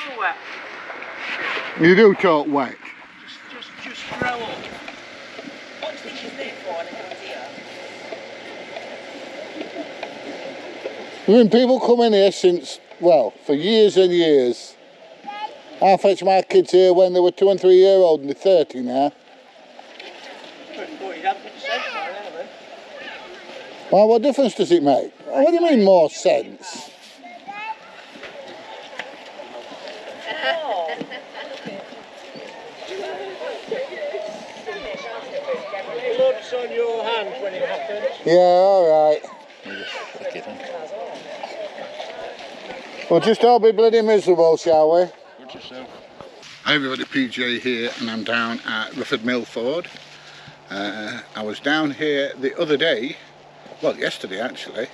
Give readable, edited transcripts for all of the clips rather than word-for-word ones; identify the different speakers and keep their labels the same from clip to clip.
Speaker 1: talk wet.
Speaker 2: You do talk wet.
Speaker 1: Just grow up. What do you think he's there for when everyone's here?
Speaker 2: I mean, people come in here since, well, for years and years. I fetched my kids here when they were 2 and 3 year old and they're 30 now. Well, what difference does it make? What do you mean more sense?
Speaker 1: Blood's on your hands when it happens.
Speaker 2: Yeah, alright. We'll just all be bloody miserable, shall we? Hi everybody, PJ here, and I'm down at Rufford Mill Ford. I was down here the other day, well yesterday actually,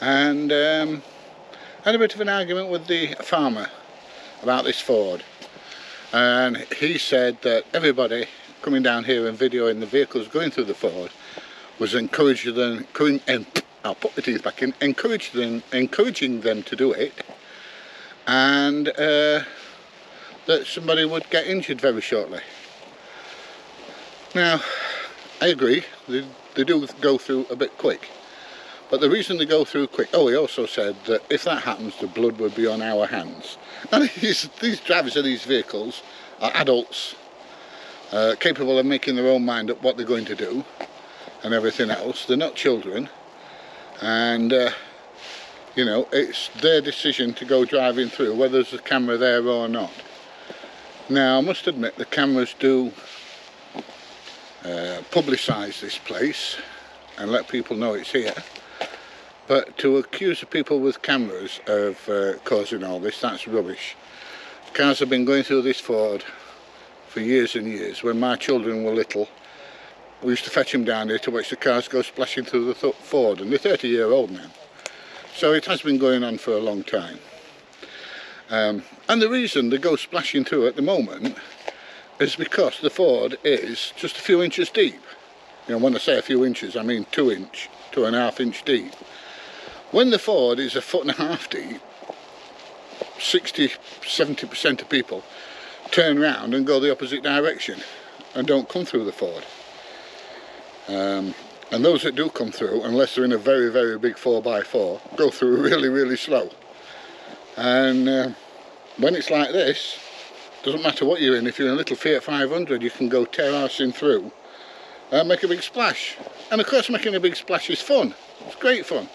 Speaker 2: and had a bit of an argument with the farmer about this Ford. And he said that everybody coming down here and videoing the vehicles going through the Ford was encouraging them, I'll put the teeth back in, encouraging them to do it, and that somebody would get injured very shortly. Now, I agree, they do go through a bit quick, but the reason they go through quick, oh, he also said that if that happens, the blood would be on our hands. And these drivers of these vehicles are adults, capable of making their own mind up what they're going to do and everything else. They're not children, and you know, it's their decision to go driving through, whether there's a camera there or not. Now, I must admit, the cameras do publicise this place and let people know it's here, but to accuse the people with cameras of causing all this, that's rubbish. Cars have been going through this Ford for years and years. When my children were little, we used to fetch them down here to watch the cars go splashing through the Ford, and they're 30-year-old now. So it has been going on for a long time. And the reason they go splashing through at the moment is because the Ford is just a few inches deep. You know, when I say a few inches, I mean 2.5 inch deep. When the Ford is 1.5 foot deep, 60–70% of people turn round and go the opposite direction and don't come through the Ford. And those that do come through, unless they're in a very, very big 4x4, go through really, really slow. And when it's like this, doesn't matter what you're in, if you're in a little Fiat 500, you can go tear-arsing through and make a big splash. And of course, making a big splash is fun. It's great fun.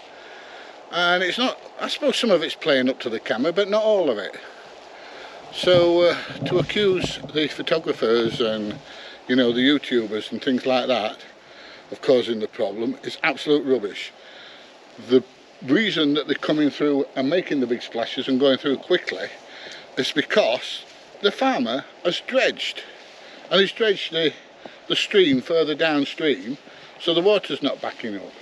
Speaker 2: And it's not, I suppose some of it's playing up to the camera, but not all of it. So to accuse the photographers and, you know, the YouTubers and things like that of causing the problem is absolute rubbish. The reason that they're coming through and making the big splashes and going through quickly is because the farmer has dredged, and he's dredged the stream further downstream, so the water's not backing up.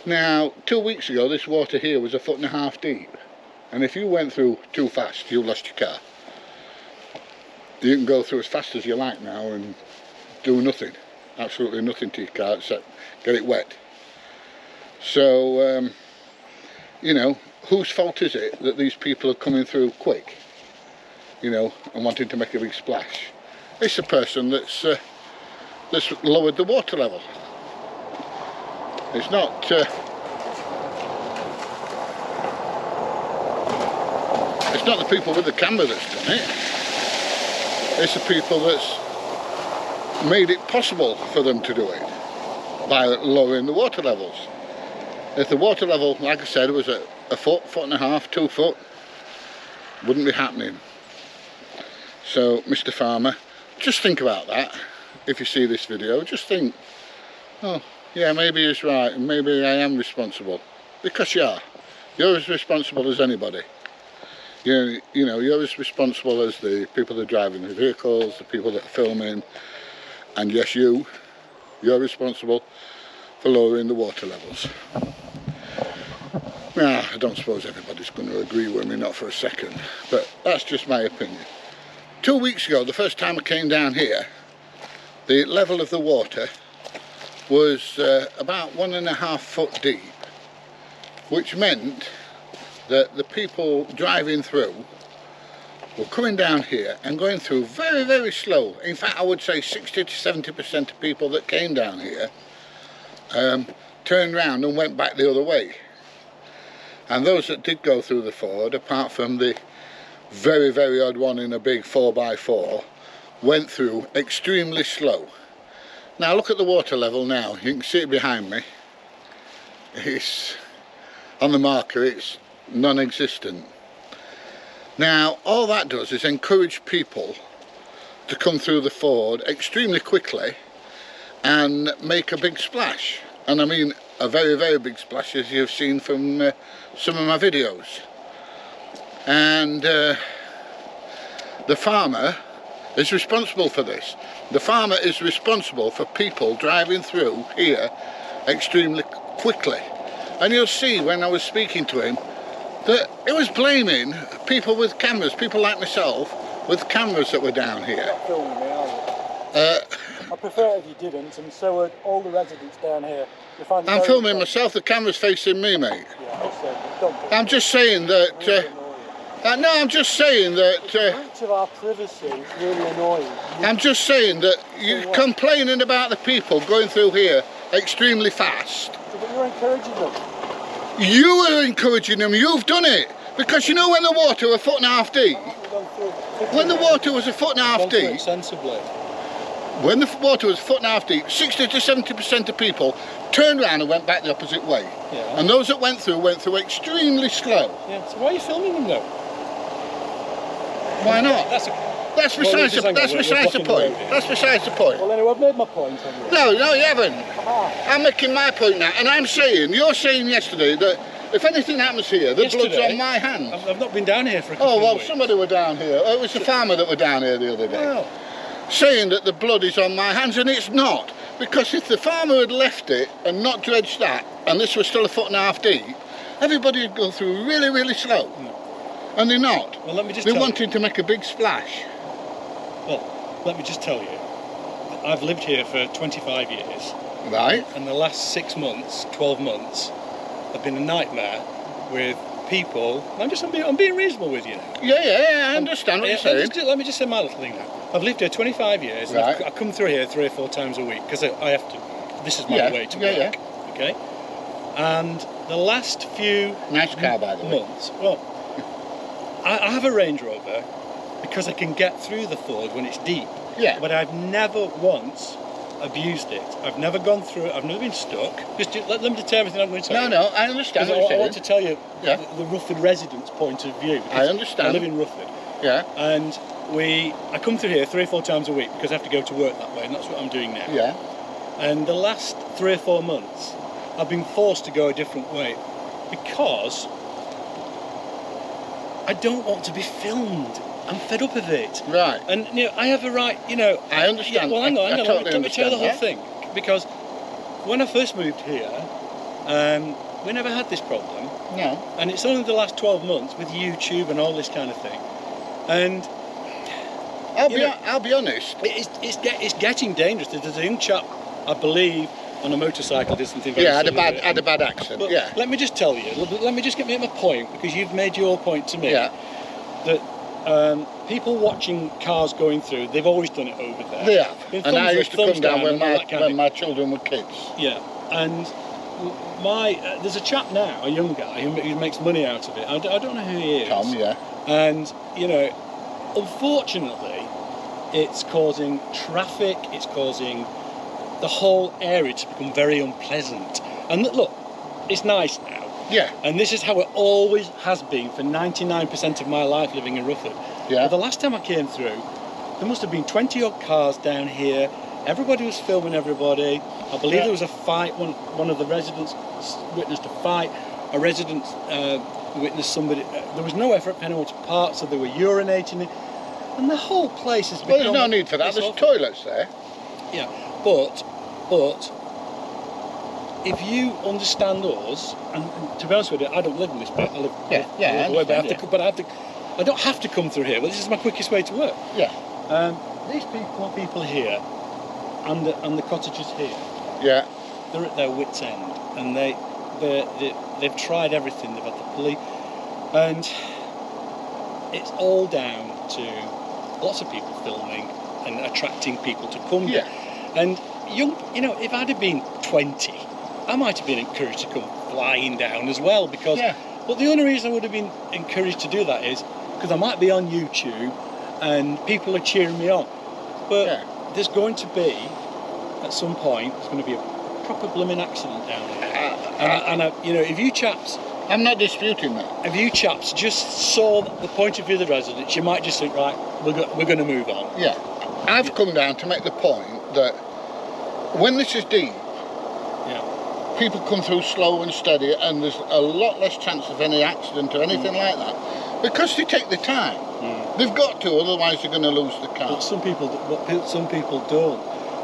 Speaker 2: Now, 2 weeks ago, this water here was 1.5 foot deep, and if you went through too fast, you lost your car. You can go through as fast as you like now and do nothing, absolutely nothing to your car except get it wet. So, you know, whose fault is it that these people are coming through quick, you know, and wanting to make a big splash? It's the person that's lowered the water level. It's not it's not the people with the camera that's done it. It's the people that's made it possible for them to do it by lowering the water levels. If the water level, like I said, was at 1 foot, 1.5 foot, 2 foot, wouldn't be happening. So, Mr. Farmer, just think about that. If you see this video, just think, oh, yeah, maybe he's right, and maybe I am responsible. Because you are. You're as responsible as anybody. You know, you're as responsible as the people that are driving the vehicles, the people that are filming, and yes, you're responsible for lowering the water levels. Now, I don't suppose everybody's going to agree with me, not for a second, but that's just my opinion. 2 weeks ago, the first time I came down here, the level of the water was about 1.5 foot deep, which meant that the people driving through were coming down here and going through very, very slow. In fact, I would say 60 to 70% of people that came down here turned round and went back the other way. And those that did go through the ford, apart from the very, very odd one in a big 4x4, went through extremely slow. Now look at the water level now. You can see it behind me. It's on the marker, it's non-existent. Now all that does is encourage people to come through the ford extremely quickly and make a big splash. And I mean a very, very big splash, as you've seen from some of my videos. And the farmer is responsible for this. The farmer is responsible for people driving through here extremely quickly. And you'll see when I was speaking to him that it was blaming people with cameras, people like myself with cameras that were down here.
Speaker 3: You're not filming me, are you? I prefer if you didn't, and so are all the residents down here. You find
Speaker 2: I'm filming myself, the camera's facing me, mate.
Speaker 3: Yeah, so don't do it.
Speaker 2: I'm just saying that... no, I'm just saying that...
Speaker 3: breach of our privacy is really annoying.
Speaker 2: I'm just saying that you're complaining about the people going through here extremely fast.
Speaker 3: But you're encouraging them.
Speaker 2: You are encouraging them, you've done it. Because you know when the water was a foot and a half deep? When the water was a foot and a half deep...
Speaker 3: Sensibly.
Speaker 2: When the water was a foot and a half deep, 60 to 70% of people turned around and went back the opposite way.
Speaker 3: Yeah.
Speaker 2: And those that went through extremely slow.
Speaker 3: Yeah, so why are you filming them though?
Speaker 2: Why not? That's besides the point.
Speaker 3: That's
Speaker 2: besides the point.
Speaker 3: Well, anyway, I've made my point anyway.
Speaker 2: No, you haven't.
Speaker 3: Come on.
Speaker 2: I'm making my point now, and I'm saying, you're saying yesterday that if anything happens here, the blood's on my hands.
Speaker 3: I've not been down here for a couple
Speaker 2: Oh, well,
Speaker 3: of weeks.
Speaker 2: somebody were down here. It was the farmer that were down here the other day.
Speaker 3: Well,
Speaker 2: saying that the blood is on my hands, and it's not. Because if the farmer had left it and not dredged that, and this was still a foot and a half deep, everybody would go through really, really slow. No. And they're not.
Speaker 3: Well, let me just
Speaker 2: they're wanting to make a big splash.
Speaker 3: Well, let me just tell you, I've lived here for 25 years.
Speaker 2: Right.
Speaker 3: And the last 6 months, 12 months, have been a nightmare with people. I'm being reasonable with you now.
Speaker 2: Yeah, I understand what you're saying.
Speaker 3: Let me just say my little thing now. I've lived here 25 years, and
Speaker 2: right.
Speaker 3: I come through here 3 or 4 times a week because I have to. This is my way to work.
Speaker 2: Yeah.
Speaker 3: Okay. And the last few
Speaker 2: nice car, by the way.
Speaker 3: months, well, I have a Range Rover because I can get through the ford when it's deep.
Speaker 2: Yeah.
Speaker 3: But I've never once abused it. I've never gone through it. I've never been stuck. Just let them tell everything I'm going to tell you.
Speaker 2: No, I understand what you're saying.
Speaker 3: I want to tell you the Rufford residents' point of view.
Speaker 2: I understand.
Speaker 3: I live in Rufford.
Speaker 2: Yeah.
Speaker 3: And I come through here 3 or 4 times a week because I have to go to work that way, and that's what I'm doing now.
Speaker 2: Yeah.
Speaker 3: And the last 3 or 4 months, I've been forced to go a different way because I don't want to be filmed. I'm fed up of it.
Speaker 2: Right.
Speaker 3: And I have a right,
Speaker 2: I understand.
Speaker 3: Well, hang on.
Speaker 2: Totally
Speaker 3: Let me tell you the whole
Speaker 2: that.
Speaker 3: thing. Because when I first moved here, we never had this problem.
Speaker 2: No.
Speaker 3: And it's only the last 12 months with YouTube and all this kind of thing. And
Speaker 2: I'll be honest.
Speaker 3: It's getting dangerous. There's a young chap, I believe, on a motorcycle did something very
Speaker 2: had a
Speaker 3: silly
Speaker 2: bad accident.
Speaker 3: But
Speaker 2: yeah.
Speaker 3: Let me just tell you. Let me just get my point, because you've made your point to me.
Speaker 2: Yeah.
Speaker 3: That people watching cars going through, they've always done it over there.
Speaker 2: They have. And I used to come down when my children were kids.
Speaker 3: Yeah. And there's a chap now, a young guy, who makes money out of it. I don't know who he is.
Speaker 2: Tom, yeah.
Speaker 3: And unfortunately, it's causing traffic. It's causing the whole area to become very unpleasant. And look, it's nice now.
Speaker 2: Yeah.
Speaker 3: And this is how it always has been for 99% of my life living in Rufford.
Speaker 2: Yeah.
Speaker 3: But the last time I came through, there must have been 20 odd cars down here. Everybody was filming everybody. I believe there was a fight. One of the residents witnessed a fight. A resident witnessed somebody. There was no effort for anyone to park, so they were urinating in. And the whole place has become...
Speaker 2: Well, there's no need for that. There's toilets there.
Speaker 3: Yeah, but if you understand us, and to be honest with you, I don't live in this bit. I live away, but I don't have to come through here. But this is my quickest way to work.
Speaker 2: Yeah.
Speaker 3: These people here, and the cottagers here.
Speaker 2: Yeah.
Speaker 3: They're at their wits' end, and they've tried everything. They've had the police, and it's all down to lots of people filming and attracting people to come
Speaker 2: Yeah.
Speaker 3: there. And if I'd have been 20, I might have been encouraged to come flying down as well, because.
Speaker 2: Yeah.
Speaker 3: But the only reason I would have been encouraged to do that is because I might be on YouTube and people are cheering me on. But there's going to be, at some point, there's going to be a proper blooming accident down there. If you chaps,
Speaker 2: I'm not disputing that.
Speaker 3: if you chaps just saw the point of view of the residents, you might just think, right, we're going to move on.
Speaker 2: Yeah. I've come down to make the point that when this is deep, people come through slow and steady, and there's a lot less chance of any accident or anything like that, because they take the time. They've got to, otherwise they're going to lose the car.
Speaker 3: But some people don't.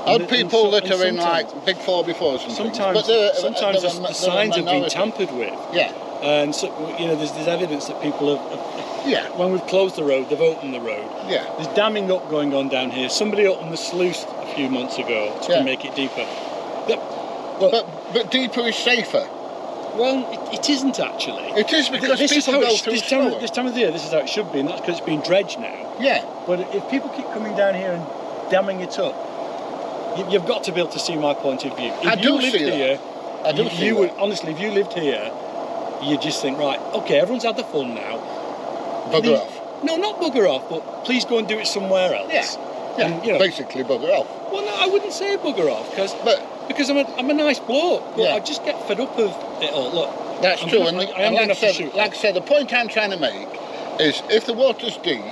Speaker 2: Odd people that are in like big 4x4s and
Speaker 3: sometimes,
Speaker 2: things.
Speaker 3: sometimes the signs have been tampered with.
Speaker 2: Yeah.
Speaker 3: And so, there's evidence that people have.
Speaker 2: Yeah.
Speaker 3: When we've closed the road, they've opened the road.
Speaker 2: Yeah.
Speaker 3: There's damming up going on down here. Somebody opened the sluice a few months ago to make it deeper.
Speaker 2: But deeper is safer.
Speaker 3: Well, it isn't actually.
Speaker 2: It is, because people go through slower.
Speaker 3: This time of the year, this is how it should be, and that's because it's been dredged now.
Speaker 2: Yeah.
Speaker 3: But if people keep coming down here and damming it up, you've got to be able to see my point of view. If
Speaker 2: I do
Speaker 3: lived
Speaker 2: see
Speaker 3: here,
Speaker 2: that. I do see
Speaker 3: you would
Speaker 2: that.
Speaker 3: honestly, if you lived here, you just think, right, okay, everyone's had the fun now.
Speaker 2: Bugger off.
Speaker 3: No, not bugger off, but please go and do it somewhere else.
Speaker 2: Yeah.
Speaker 3: And,
Speaker 2: basically bugger off.
Speaker 3: Well, no, I wouldn't say bugger off, because I'm a nice bloke, but I just get fed up of it all. Look,
Speaker 2: that's true. And like I said, the point I'm trying to make is, if the water's deep,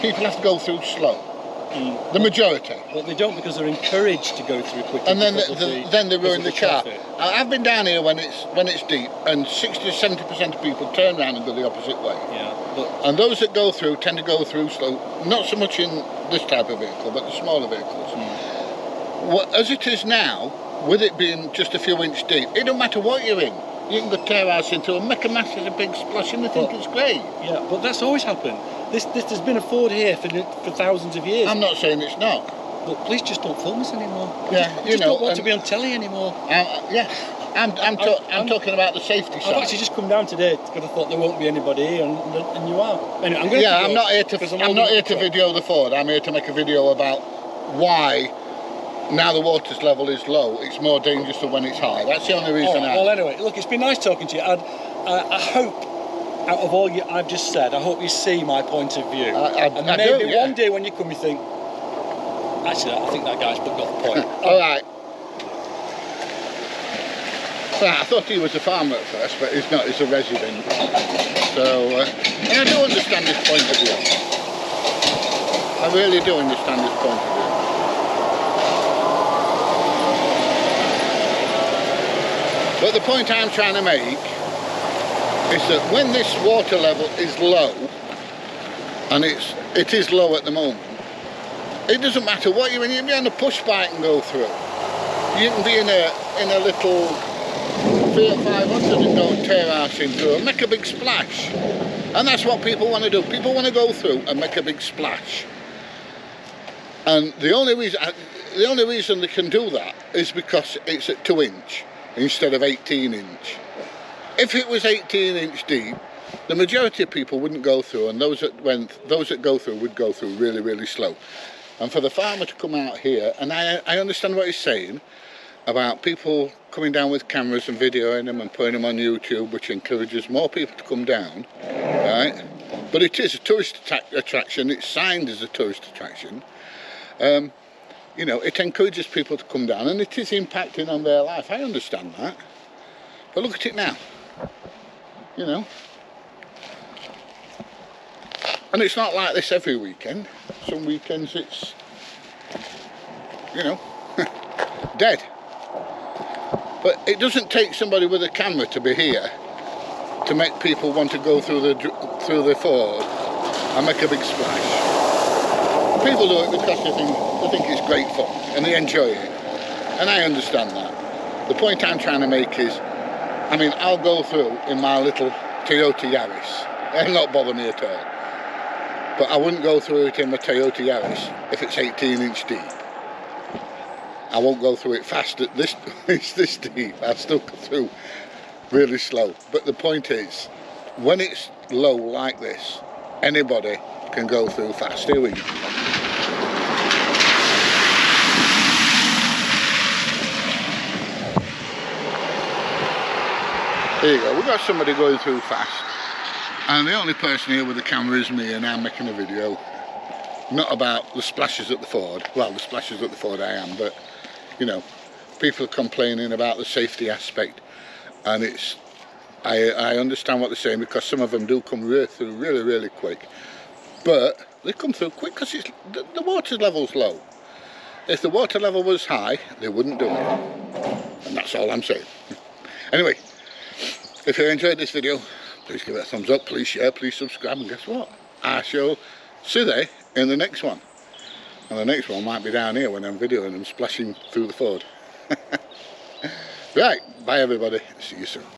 Speaker 2: people have to go through slow. The majority.
Speaker 3: But they don't, because they're encouraged to go through quickly.
Speaker 2: And then they ruin the car.
Speaker 3: traffic.
Speaker 2: I've been down here when it's deep, and 60 to 70% of people turn around and go the opposite way.
Speaker 3: Yeah.
Speaker 2: And those that go through tend to go through slow. Not so much in this type of vehicle, but the smaller vehicles. As it is now, with it being just a few inches deep, it don't matter what you're in. You can go tear house into and make a massive big splash, and they think it's great.
Speaker 3: Yeah, but that's always happened. There's been a Ford here for thousands of years.
Speaker 2: I'm not saying it's not.
Speaker 3: But please just don't film us anymore.
Speaker 2: Yeah,
Speaker 3: I just don't want to be on telly anymore.
Speaker 2: I'm talking about the safety side.
Speaker 3: I've actually just come down today because I thought there won't be anybody here, and you are. Anyway, I'm going
Speaker 2: I'm not here to video the Ford. I'm here to make a video about why, now the water's level is low, it's more dangerous than when it's high. That's the only reason.
Speaker 3: Well, anyway, look, it's been nice talking to you. I hope, out of all I've just said, I hope you see my point of view. And maybe one day when you come, you think, actually, I think that guy's got the point.
Speaker 2: All right. Right, I thought he was a farmer at first, but he's not. He's a resident. So, and I do understand his point of view. I really do understand his point of view. But the point I'm trying to make is that when this water level is low, and it is low at the moment, it doesn't matter what you're in. You can be on a push bike and go through. You can be in a little Fiat 500 and go and tear ass into and make a big splash. And that's what people want to do. People want to go through and make a big splash. And the only reason they can do that is because it's at 2 inch instead of 18 inch. If it was 18 inch deep, the majority of people wouldn't go through, and those that go through would go through really, really slow. And for the farmer to come out here, and I understand what he's saying about people coming down with cameras and videoing them and putting them on YouTube, which encourages more people to come down, right? But it is a tourist attraction. It's signed as a tourist attraction. It encourages people to come down, and it is impacting on their life. I understand that. But look at it now. And it's not like this every weekend. Some weekends it's, dead. But it doesn't take somebody with a camera to be here to make people want to go through the Ford and make a big splash. People do it because they think it's great fun and they enjoy it. And I understand that. The point I'm trying to make is, I'll go through in my little Toyota Yaris. It'll not bother me at all. But I wouldn't go through it in my Toyota Yaris if it's 18 inch deep. I won't go through it fast at this. It's this deep. I'll still go through really slow. But the point is, when it's low like this, anybody can go through fast. Here we go. There you go, we've got somebody going through fast, and the only person here with the camera is me, and I'm making a video not about the splashes at the ford. Well, the splashes at the ford I am, but you know, people are complaining about the safety aspect, and it's I understand what they're saying, because some of them do come through really quick, but they come through quick because it's the water level's low. If the water level was high, they wouldn't do it, and that's all I'm saying. Anyway, if you enjoyed this video, please give it a thumbs up, please share, please subscribe, and guess what? I shall see you in the next one. And the next one might be down here when I'm videoing them splashing through the ford. Right, bye everybody, see you soon.